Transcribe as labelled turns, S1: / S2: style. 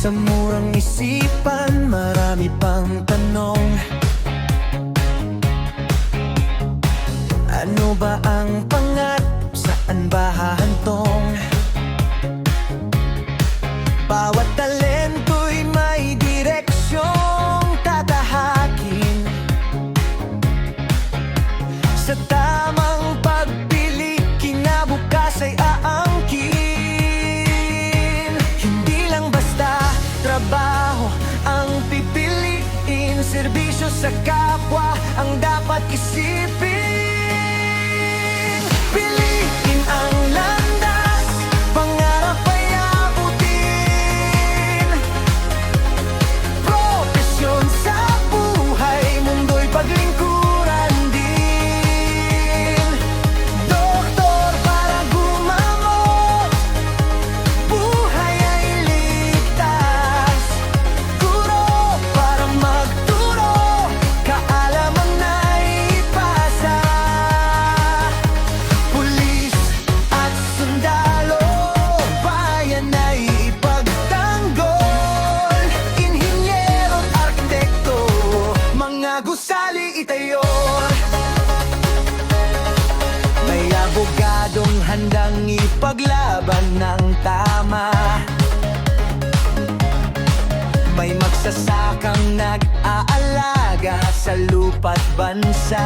S1: Sa murang isipan, marami pang tanong. Ano ba ang pangarap? Saan ba hahantong? Bawat talento'y may direksyong tatahakin. Sa tamang pagpili, kinabukas ay aangkin. Hindi lang basta trabaho ang pipiliin, serbisyo sa kapwa ang dapat isipin. Piliin ang landas, pangarap ay abutin. Propesyon sa buhay, mundo'y paglingkuran din. Doktor para gumamot, buhay ay ligtas. Guro para magturo, kaalaman na ipasa. Pulis at sundalo, bayan ay ipagtanggol. Inhinyero at arkitekto, mga gusali itayo. May abogadong handang ipaglaban ng tama. May magsasakang nag-aalaga sa lupa't bansa.